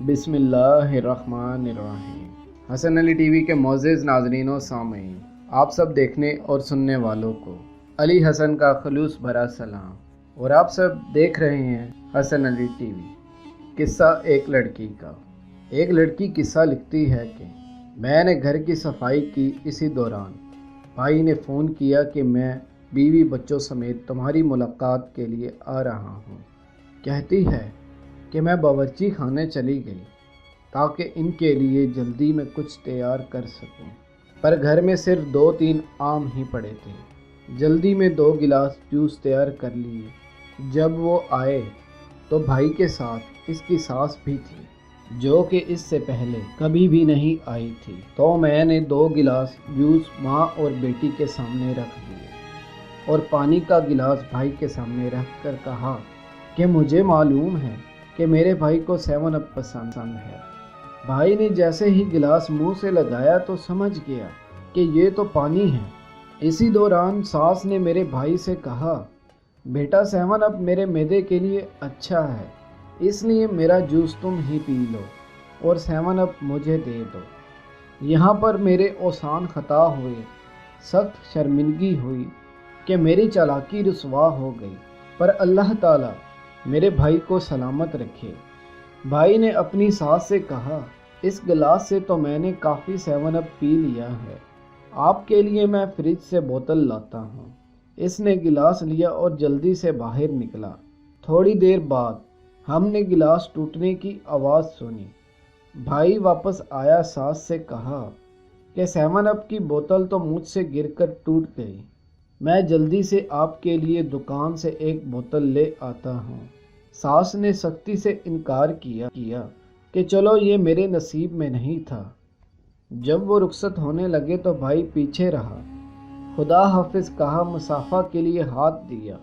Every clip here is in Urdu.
بسم اللہ الرحمن الرحیم۔ حسن علی ٹی وی کے معزز ناظرین و سامعین، آپ سب دیکھنے اور سننے والوں کو علی حسن کا خلوص بھرا سلام، اور آپ سب دیکھ رہے ہیں حسن علی ٹی وی۔ قصہ ایک لڑکی کا۔ ایک لڑکی قصہ لکھتی ہے کہ میں نے گھر کی صفائی کی، اسی دوران بھائی نے فون کیا کہ میں بیوی بچوں سمیت تمہاری ملاقات کے لیے آ رہا ہوں۔ کہتی ہے کہ میں باورچی خانے چلی گئی تاکہ ان کے لیے جلدی میں کچھ تیار کر سکوں، پر گھر میں صرف 2-3 آم ہی پڑے تھے۔ جلدی میں 2 گلاس جوس تیار کر لیے۔ جب وہ آئے تو بھائی کے ساتھ اس کی ساس بھی تھی، جو کہ اس سے پہلے کبھی بھی نہیں آئی تھی، تو میں نے 2 گلاس جوس ماں اور بیٹی کے سامنے رکھ دیے اور پانی کا گلاس بھائی کے سامنے رکھ کر کہا کہ مجھے معلوم ہے کہ میرے بھائی کو 7 اپ پسند ہے۔ بھائی نے جیسے ہی گلاس منہ سے لگایا تو سمجھ گیا کہ یہ تو پانی ہے۔ اسی دوران ساس نے میرے بھائی سے کہا، بیٹا 7 اپ میرے معدے کے لیے اچھا ہے، اس لیے میرا جوس تم ہی پی لو اور 7 اپ مجھے دے دو۔ یہاں پر میرے اوسان خطا ہوئے، سخت شرمندگی ہوئی کہ میری چالاکی رسوا ہو گئی، پر اللہ تعالیٰ میرے بھائی کو سلامت رکھے۔ بھائی نے اپنی ساس سے کہا، اس گلاس سے تو میں نے کافی 7 اپ پی لیا ہے، آپ کے لیے میں فریج سے بوتل لاتا ہوں۔ اس نے گلاس لیا اور جلدی سے باہر نکلا۔ تھوڑی دیر بعد ہم نے گلاس ٹوٹنے کی آواز سنی۔ بھائی واپس آیا، ساس سے کہا کہ 7 اپ کی بوتل تو مجھ سے گر کر ٹوٹ گئی، میں جلدی سے آپ کے لیے دکان سے ایک بوتل لے آتا ہوں۔ ساس نے سختی سے انکار کیا کہ چلو یہ میرے نصیب میں نہیں تھا۔ جب وہ رخصت ہونے لگے تو بھائی پیچھے رہا، خدا حافظ کہا، مصافحہ کے لیے ہاتھ دیا،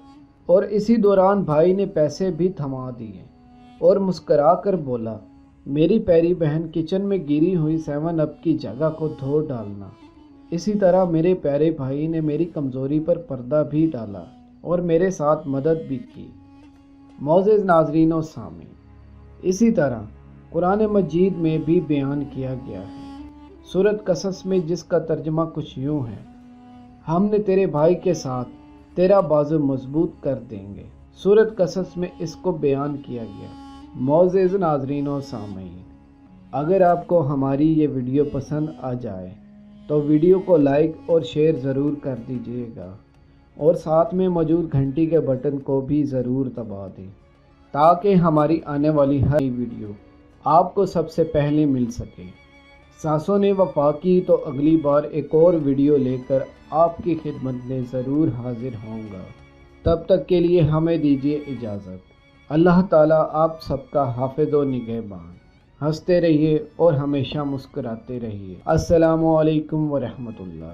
اور اسی دوران بھائی نے پیسے بھی تھما دیے اور مسکرا کر بولا، میری پیاری بہن، کچن میں گری ہوئی 7 اپ کی جگہ کو دھو ڈالنا۔ اسی طرح میرے پیارے بھائی نے میری کمزوری پر پردہ بھی ڈالا اور میرے ساتھ مدد بھی کی۔ معزز ناظرین و سامعین، اسی طرح قرآن مجید میں بھی بیان کیا گیا ہے، سورۃ قصص میں، جس کا ترجمہ کچھ یوں ہے، ہم نے تیرے بھائی کے ساتھ تیرا بازو مضبوط کر دیں گے۔ سورۃ قصص میں اس کو بیان کیا گیا۔ معزز ناظرین و سامعین، اگر آپ کو ہماری یہ ویڈیو پسند آ جائے تو ویڈیو کو لائک اور شیئر ضرور کر دیجیے گا، اور ساتھ میں موجود گھنٹی کے بٹن کو بھی ضرور دبا دیں تاکہ ہماری آنے والی ہر ویڈیو آپ کو سب سے پہلے مل سکے۔ سانسوں نے وفا کی تو اگلی بار ایک اور ویڈیو لے کر آپ کی خدمت میں ضرور حاضر ہوں گا۔ تب تک کے لیے ہمیں دیجیے اجازت۔ اللہ تعالیٰ آپ سب کا حافظ و نگہبان۔ ہنستے رہیے اور ہمیشہ مسکراتے رہیے۔ السلام علیکم ورحمۃ اللہ۔